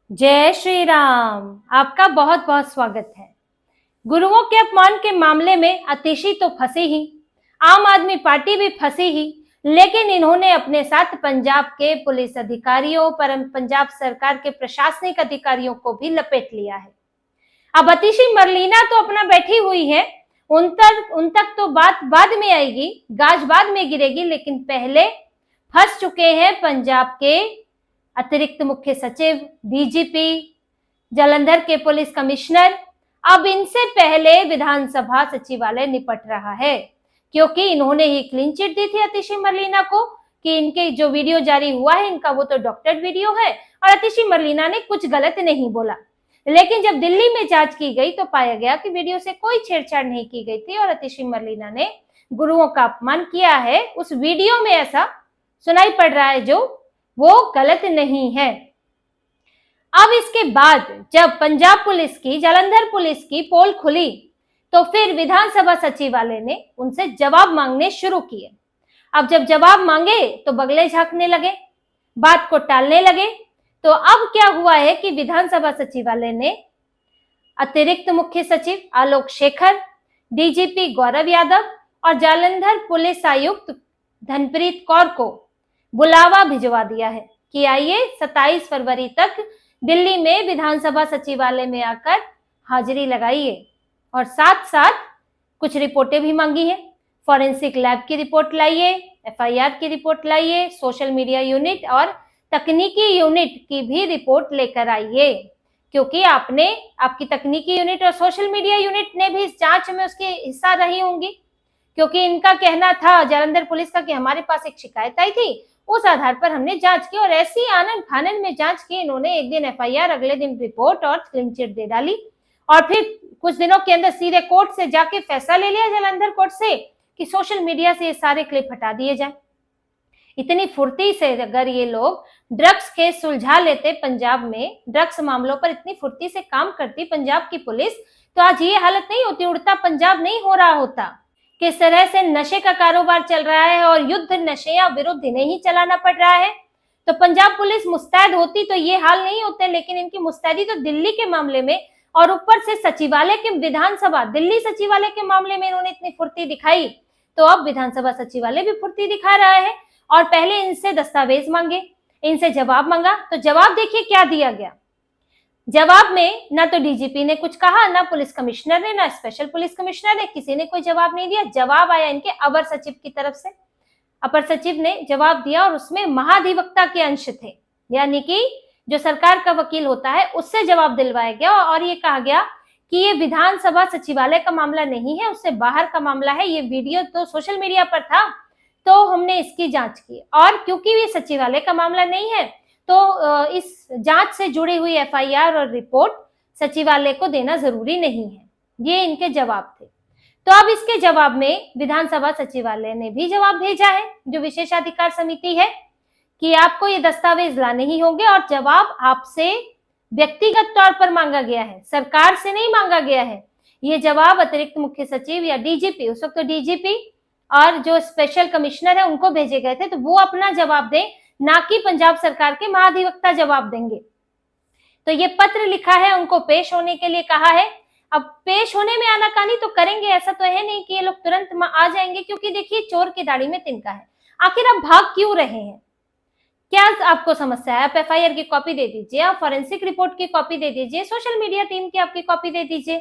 जय श्री राम। आपका बहुत बहुत स्वागत है। गुरुओं के अपमान के मामले में आतिशी तो फंसी ही, आम आदमी पार्टी भी फंसी ही, लेकिन इन्होंने अपने साथ पंजाब के पुलिस अधिकारियों पर पंजाब सरकार के प्रशासनिक अधिकारियों को भी लपेट लिया है। अब आतिशी मरलीना तो अपना बैठी हुई है, उन तक तो बात बाद में आएगी, गाज बाद में गिरेगी, लेकिन पहले फंस चुके हैं पंजाब के अतिरिक्त मुख्य सचिव, डीजीपी, जालंधर के पुलिस कमिश्नर। अब इनसे पहले विधानसभा सचिवालय निपट रहा है, क्योंकि इन्होंने ही क्लीन चिट दी थी आतिशी मरलीना को कि इनके जो वीडियो जारी हुआ है इनका वो तो डॉक्टर्ड वीडियो है और आतिशी मरलीना ने कुछ गलत नहीं बोला। लेकिन जब दिल्ली में जांच की गई तो पाया गया कि वीडियो से कोई छेड़छाड़ नहीं की गई थी और आतिशी मरलीना ने गुरुओं का अपमान किया है। उस वीडियो में ऐसा सुनाई पड़ रहा है जो वो गलत नहीं है। अब इसके बाद जब पंजाब पुलिस की, जालंधर पुलिस की पोल खुली तो फिर विधानसभा सचिवालय ने उनसे जवाब मांगने शुरू किए। अब जब जवाब मांगे तो बगले झांकने लगे, बात को टालने लगे। तो अब क्या हुआ है कि विधानसभा सचिवालय ने अतिरिक्त मुख्य सचिव आलोक शेखर, डीजीपी गौरव यादव और जालंधर पुलिस आयुक्त धनप्रीत कौर को बुलावा भिजवा दिया है कि आइए 27 फरवरी तक दिल्ली में विधानसभा सचिवालय में आकर हाजिरी लगाइए और साथ साथ कुछ रिपोर्टें भी मांगी है। फॉरेंसिक लैब की रिपोर्ट लाइए, एफआईआर की रिपोर्ट लाइए, सोशल मीडिया यूनिट और तकनीकी यूनिट की भी रिपोर्ट लेकर आइए, क्योंकि आपकी तकनीकी यूनिट और सोशल मीडिया यूनिट ने भी इस जांच में उसके हिस्सा रही होंगी, क्योंकि इनका कहना था जालंधर पुलिस का कि हमारे पास एक शिकायत आई थी, उस आधार पर हमने जांच की और ऐसी आनन फानन में जांच की। इन्होंने एक दिन एफआईआर, अगले दिन रिपोर्ट और क्लीन चिट दे डाली और फिर कुछ दिनों के अंदर सीधे कोर्ट से जाके फैसला ले लिया जालंधर कोर्ट से कि सोशल मीडिया से ये सारे क्लिप हटा दिए जाए। इतनी फुर्ती से अगर ये लोग ड्रग्स केस सुलझा लेते, पंजाब में ड्रग्स मामलों पर इतनी फुर्ती से काम करती पंजाब की पुलिस, तो आज ये हालत नहीं होती, उड़ता पंजाब नहीं हो रहा होता। किस तरह से नशे का कारोबार चल रहा है और युद्ध नशे या विरुद्ध इन्हें ही चलाना पड़ रहा है। तो पंजाब पुलिस मुस्तैद होती तो ये हाल नहीं होते, लेकिन इनकी मुस्तैदी तो दिल्ली के मामले में और ऊपर से सचिवालय के, विधानसभा दिल्ली सचिवालय के मामले में इन्होंने इतनी फुर्ती दिखाई, तो अब विधानसभा सचिवालय भी फुर्ती दिखा रहा है। और पहले इनसे दस्तावेज मांगे, इनसे जवाब मांगा, तो जवाब देखिए क्या दिया गया। जवाब में ना तो डीजीपी ने कुछ कहा, ना पुलिस कमिश्नर ने, ना स्पेशल पुलिस कमिश्नर ने, किसी ने कोई जवाब नहीं दिया। जवाब आया इनके अवर सचिव की तरफ से, अपर सचिव ने जवाब दिया और उसमें महाधिवक्ता के अंश थे, यानी कि जो सरकार का वकील होता है उससे जवाब दिलवाया गया और ये कहा गया कि ये विधानसभा सचिवालय का मामला नहीं है, उससे बाहर का मामला है। ये वीडियो तो सोशल मीडिया पर था तो हमने इसकी जांच की, और क्योंकि ये सचिवालय का मामला नहीं है तो इस जांच से जुड़ी हुई एफआईआर और रिपोर्ट सचिवालय को देना जरूरी नहीं है। ये इनके जवाब थे। तो अब इसके जवाब में विधानसभा सचिवालय ने भी जवाब भेजा है, जो विशेषाधिकार समिति है, कि आपको ये दस्तावेज लाने ही होंगे और जवाब आपसे व्यक्तिगत तौर पर मांगा गया है, सरकार से नहीं मांगा गया है। ये जवाब अतिरिक्त मुख्य सचिव या डीजीपी, उस वक्त तो डीजीपी और जो स्पेशल कमिश्नर है उनको भेजे गए थे, तो वो अपना जवाब दें, ना कि पंजाब सरकार के महाधिवक्ता जवाब देंगे। तो ये पत्र लिखा है, उनको पेश होने के लिए कहा है। अब पेश होने में आनाकानी तो करेंगे, ऐसा तो है नहीं कि ये लोग तुरंत आ जाएंगे, क्योंकि देखिए चोर की दाढ़ी में तिनका है। आखिर आप भाग क्यों रहे हैं? क्या आपको समस्या है? आप एफआईआर की कॉपी दे दीजिए, आप फॉरेंसिक रिपोर्ट की कॉपी दे दीजिए, सोशल मीडिया टीम की आपकी कॉपी दे दीजिए।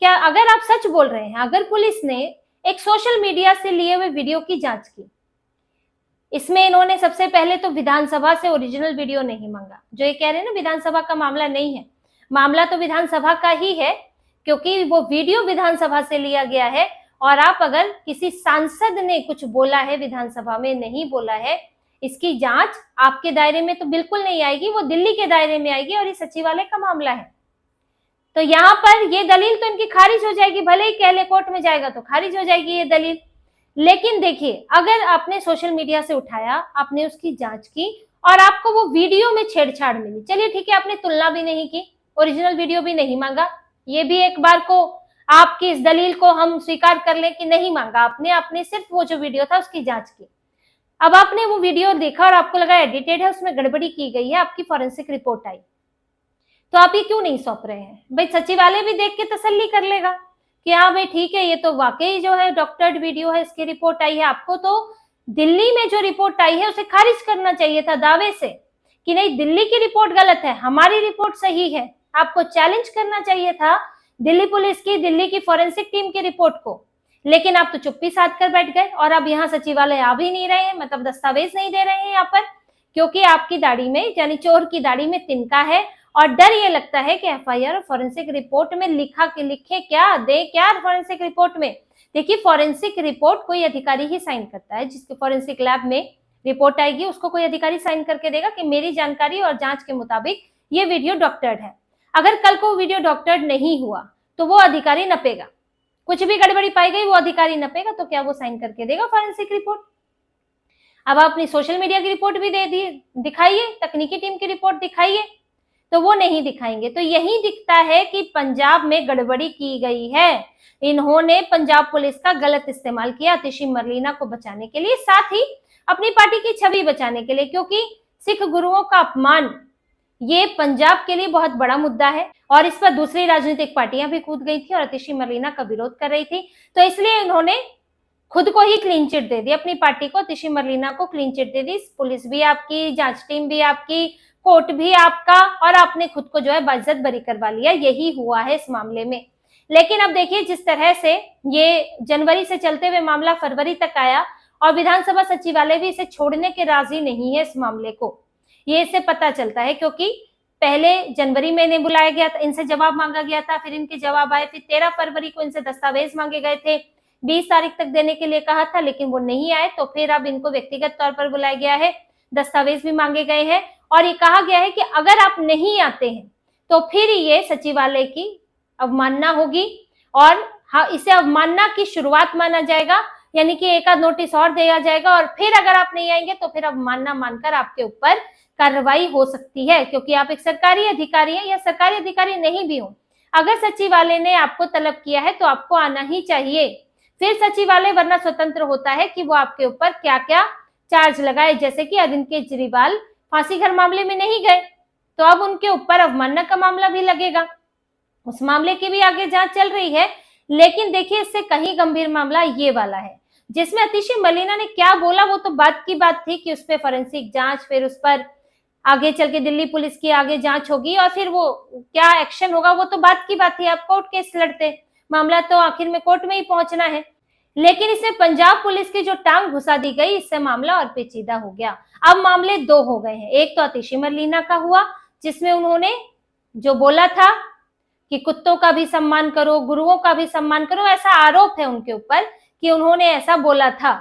क्या अगर आप सच बोल रहे हैं, अगर पुलिस ने एक सोशल मीडिया से लिए हुए वीडियो की जांच की, इसमें इन्होंने सबसे पहले तो विधानसभा से ओरिजिनल वीडियो नहीं मांगा, जो ये कह रहे हैं ना विधानसभा का मामला नहीं है, मामला तो विधानसभा का ही है, क्योंकि वो वीडियो विधानसभा से लिया गया है। और आप अगर किसी सांसद ने कुछ बोला है विधानसभा में, नहीं बोला है, इसकी जांच आपके दायरे में तो बिल्कुल नहीं आएगी, वो दिल्ली के दायरे में आएगी और ये सचिवालय का मामला है। तो यहाँ पर ये दलील तो इनकी खारिज हो जाएगी, भले ही कह ले कोर्ट में जाएगा तो खारिज हो जाएगी ये दलील। लेकिन देखिए, अगर आपने सोशल मीडिया से उठाया, आपने उसकी जांच की और आपको वो वीडियो में छेड़छाड़ मिली, चलिए ठीक है, आपने तुलना भी नहीं की, ओरिजिनल वीडियो भी नहीं मांगा, ये भी एक बार को आपकी इस दलील को हम स्वीकार कर लें कि नहीं मांगा आपने सिर्फ वो जो वीडियो था उसकी जांच की। अब आपने वो वीडियो देखा और आपको लगा एडिटेड है, उसमें गड़बड़ी की गई है, आपकी फॉरेंसिक रिपोर्ट आई, तो आप ये क्यों नहीं सौंप रहे हैं? भाई सचिवालय भी देख के तसल्ली कर लेगा कि हाँ भाई ठीक है, ये तो वाकई जो है डॉक्टर्ड वीडियो है, इसकी रिपोर्ट आई है। आपको तो दिल्ली में जो रिपोर्ट आई है उसे खारिज करना चाहिए था दावे से कि नहीं, दिल्ली की रिपोर्ट गलत है, हमारी रिपोर्ट सही है। आपको चैलेंज करना चाहिए था दिल्ली पुलिस की, दिल्ली की फॉरेंसिक टीम की रिपोर्ट को। लेकिन आप तो चुप्पी साध कर बैठ गए और अब यहाँ सचिवालय आ भी नहीं रहे हैं, मतलब दस्तावेज नहीं दे रहे हैं यहाँ पर, क्योंकि आपकी दाढ़ी में, यानी चोर की दाढ़ी में तिनका है और डर ये लगता है कि एफआईआर और फॉरेंसिक रिपोर्ट में लिखे क्या, दे क्या फॉरेंसिक रिपोर्ट में। देखिए, फॉरेंसिक रिपोर्ट कोई अधिकारी ही साइन करता है, जिसके फॉरेंसिक लैब में रिपोर्ट आएगी उसको कोई अधिकारी साइन करके देगा कि मेरी जानकारी और जांच के मुताबिक ये वीडियो डॉक्टर्ड है। अगर कल को वीडियो डॉक्टर्ड नहीं हुआ तो वो अधिकारी नपेगा, कुछ भी गड़बड़ी पाई गई वो अधिकारी नपेगा, तो क्या वो साइन करके देगा फॉरेंसिक रिपोर्ट? अब आप अपनी सोशल मीडिया की रिपोर्ट भी दे दी, दिखाइए, तकनीकी टीम की रिपोर्ट दिखाइए, तो वो नहीं दिखाएंगे। तो यही दिखता है कि पंजाब में गड़बड़ी की गई है। इन्होंने पंजाब पुलिस का गलत इस्तेमाल किया आतिशी मरलीना को बचाने के लिए, साथ ही अपनी पार्टी की छवि बचाने के लिए, क्योंकि सिख गुरुओं का अपमान ये पंजाब के लिए बहुत बड़ा मुद्दा है और इस पर दूसरी राजनीतिक पार्टियां भी कूद गई थी और आतिशी मरलीना का विरोध कर रही थी। तो इसलिए इन्होंने खुद को ही क्लीन चिट दे दी, अपनी पार्टी को, आतिशी मरलीना को क्लीन चिट दे दी। पुलिस भी आपकी, जांच टीम भी आपकी, कोर्ट भी आपका, और आपने खुद को जो है बाइज्जत बरी करवा लिया। यही हुआ है इस मामले में। लेकिन अब देखिए, जिस तरह से ये जनवरी से चलते हुए मामला फरवरी तक आया और विधानसभा सचिवालय भी इसे छोड़ने के राजी नहीं है इस मामले को, ये इससे पता चलता है। क्योंकि पहले जनवरी में इन्हें बुलाया गया था, इनसे जवाब मांगा गया था, फिर इनके जवाब आए, फिर 13 फरवरी को इनसे दस्तावेज मांगे गए थे, 20 तारीख तक देने के लिए कहा था, लेकिन वो नहीं आए। तो फिर अब इनको व्यक्तिगत तौर पर बुलाया गया है, दस्तावेज भी मांगे गए हैं और ये कहा गया है कि अगर आप नहीं आते हैं तो फिर ये सचिवालय की अवमानना होगी और हाँ, इसे अवमानना की शुरुआत माना जाएगा, यानी कि एक आध नोटिस और दिया जाएगा और फिर अगर आप नहीं आएंगे तो फिर अवमानना मानकर आपके ऊपर कार्रवाई हो सकती है, क्योंकि आप एक सरकारी अधिकारी हैं या सरकारी अधिकारी नहीं भी हो। अगर सचिवालय ने आपको तलब किया है तो आपको आना ही चाहिए। फिर सचिवालय वरना स्वतंत्र होता है कि वो आपके ऊपर क्या क्या चार्ज लगाए, जैसे कि अरविंद केजरीवाल फांसी घर मामले में नहीं गए तो अब उनके ऊपर अवमानना का मामला भी लगेगा, उस मामले की भी आगे जांच चल रही है। लेकिन देखिए, इससे कहीं गंभीर मामला ये वाला है जिसमें आतिशी मरलीना ने क्या बोला वो तो बात की बात थी कि उस पर फॉरेंसिक जांच, फिर उस पर आगे चल के दिल्ली पुलिस की आगे जांच होगी और फिर वो क्या एक्शन होगा वो तो बात की बात थी। आप कोर्ट केस लड़ते, मामला तो आखिर में कोर्ट में ही पहुंचना है। लेकिन इसमें पंजाब पुलिस की जो टांग घुसा दी गई, इससे मामला और पेचीदा हो गया। अब मामले दो हो गए हैं। एक तो आतिशी मरलीना का हुआ जिसमें उन्होंने जो बोला था कि कुत्तों का भी सम्मान करो, गुरुओं का भी सम्मान करो, ऐसा आरोप है उनके ऊपर कि उन्होंने ऐसा बोला था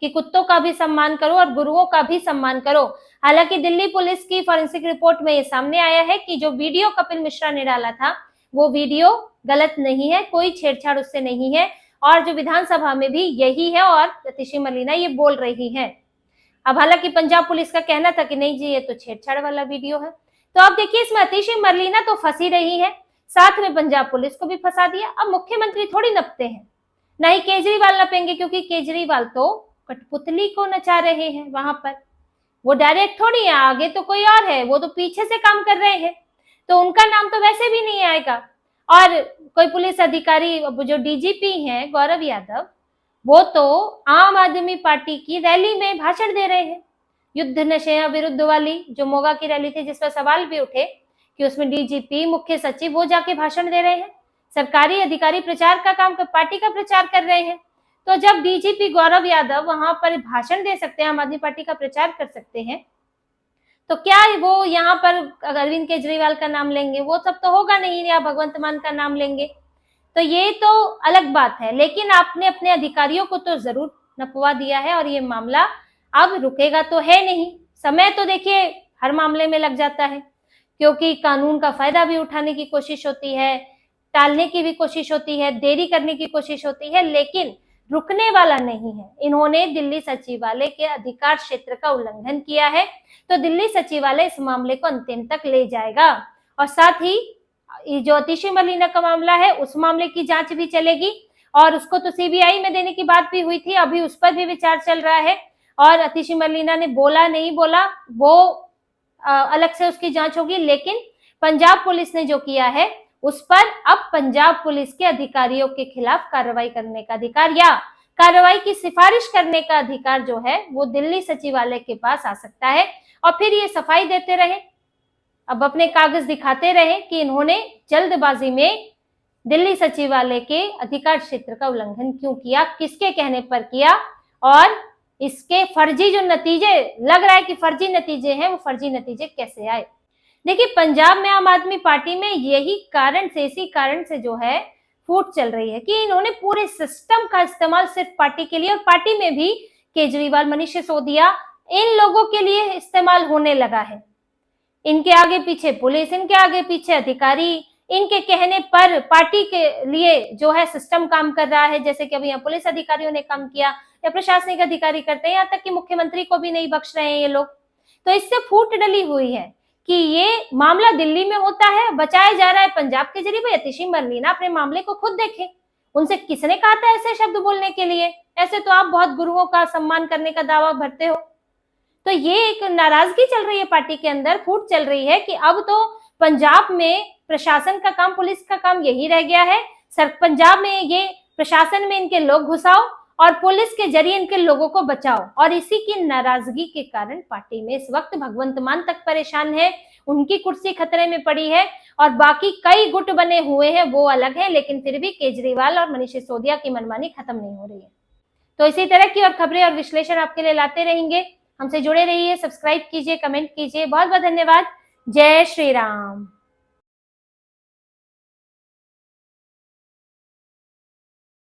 कि कुत्तों का भी सम्मान करो और गुरुओं का भी सम्मान करो। हालांकि दिल्ली पुलिस की फॉरेंसिक रिपोर्ट में ये सामने आया है कि जो वीडियो कपिल मिश्रा ने डाला था वो वीडियो गलत नहीं है, कोई छेड़छाड़ उससे नहीं है और जो विधानसभा में भी यही है और आतिशी मरलीना ये बोल रही है। अब हालांकि पंजाब पुलिस का कहना था कि नहीं जी, ये तो छेड़छाड़ वाला वीडियो है। तो अब देखिए, इसमें आतिशी मरलीना तो फंसी रही है, साथ में पंजाब पुलिस को भी फंसा दिया। अब मुख्यमंत्री थोड़ी नपते हैं, ना ही केजरीवाल नपेंगे, क्योंकि केजरीवाल तो कठपुतली को नचा रहे हैं वहां पर, वो डायरेक्ट थोड़ी है, आगे तो कोई और है, वो तो पीछे से काम कर रहे हैं, तो उनका नाम तो वैसे भी नहीं आएगा। और कोई पुलिस अधिकारी, जो डीजीपी हैं गौरव यादव, वो तो आम आदमी पार्टी की रैली में भाषण दे रहे हैं, युद्ध नशे विरुद्ध वाली जो मोगा की रैली थी, जिस पर सवाल भी उठे कि उसमें डीजीपी, मुख्य सचिव, वो जाके भाषण दे रहे हैं। सरकारी अधिकारी प्रचार का काम, पार्टी का प्रचार कर रहे हैं। तो जब डीजीपी गौरव यादव वहां पर भाषण दे सकते हैं, आम आदमी पार्टी का प्रचार कर सकते हैं, तो क्या वो यहाँ पर अरविंद केजरीवाल का नाम लेंगे? वो सब तो होगा नहीं, या भगवंत मान का नाम लेंगे, तो ये तो अलग बात है। लेकिन आपने अपने अधिकारियों को तो जरूर नपवा दिया है और ये मामला अब रुकेगा तो है नहीं। समय तो देखिए हर मामले में लग जाता है, क्योंकि कानून का फायदा भी उठाने की कोशिश होती है, टालने की भी कोशिश होती है, देरी करने की कोशिश होती है, लेकिन रुकने वाला नहीं है। इन्होंने दिल्ली सचिवालय के अधिकार क्षेत्र का उल्लंघन किया है, तो दिल्ली सचिवालय इस मामले को अंतिम तक ले जाएगा और साथ ही जो आतिशी मरलीना का मामला है उस मामले की जांच भी चलेगी और उसको तो सीबीआई में देने की बात भी हुई थी, अभी उस पर भी विचार चल रहा है। और आतिशी मरलीना ने बोला नहीं बोला वो अलग से उसकी जांच होगी, लेकिन पंजाब पुलिस ने जो किया है उस पर अब पंजाब पुलिस के अधिकारियों के खिलाफ कार्रवाई करने का अधिकार या कार्रवाई की सिफारिश करने का अधिकार जो है वो दिल्ली सचिवालय के पास आ सकता है और फिर ये सफाई देते रहे, अब अपने कागज दिखाते रहे कि इन्होंने जल्दबाजी में दिल्ली सचिवालय के अधिकार क्षेत्र का उल्लंघन क्यों किया, किसके कहने पर किया और इसके फर्जी जो नतीजे लग रहा है कि फर्जी नतीजे हैं वो फर्जी नतीजे कैसे आए। देखिए, पंजाब में आम आदमी पार्टी में यही कारण से, इसी कारण से जो है फूट चल रही है कि इन्होंने पूरे सिस्टम का इस्तेमाल सिर्फ पार्टी के लिए, और पार्टी में भी केजरीवाल, मनीष सिसोदिया, इन लोगों के लिए इस्तेमाल होने लगा है। इनके आगे पीछे पुलिस, इनके आगे पीछे अधिकारी, इनके कहने पर पार्टी के लिए जो है सिस्टम काम कर रहा है, जैसे कि अभी यहाँ पुलिस अधिकारियों ने काम किया या प्रशासनिक अधिकारी करते हैं, यहाँ तक कि मुख्यमंत्री को भी नहीं बख्श रहे हैं ये लोग। तो इससे फूट डली हुई है कि ये मामला दिल्ली में होता है, बचाया जा रहा है पंजाब के जरिए। भाई अतिशी मरली ना अपने मामले को खुद देखे, उनसे किसने कहा था ऐसे शब्द बोलने के लिए? ऐसे तो आप बहुत गुरुओं का सम्मान करने का दावा भरते हो। तो ये एक नाराजगी चल रही है पार्टी के अंदर, फूट चल रही है कि अब तो पंजाब में प्रशासन का काम, पुलिस का काम यही रह गया है, पंजाब में ये प्रशासन में इनके लोग घुसाओ और पुलिस के जरिए इनके लोगों को बचाओ। और इसी की नाराजगी के कारण पार्टी में इस वक्त भगवंत मान तक परेशान है, उनकी कुर्सी खतरे में पड़ी है और बाकी कई गुट बने हुए हैं वो अलग है, लेकिन फिर भी केजरीवाल और मनीष सिसोदिया की मनमानी खत्म नहीं हो रही है। तो इसी तरह की और खबरें और विश्लेषण आपके लिए लाते रहेंगे। हमसे जुड़े रहिए, सब्सक्राइब कीजिए, कमेंट कीजिए। बहुत बहुत धन्यवाद। जय श्री राम।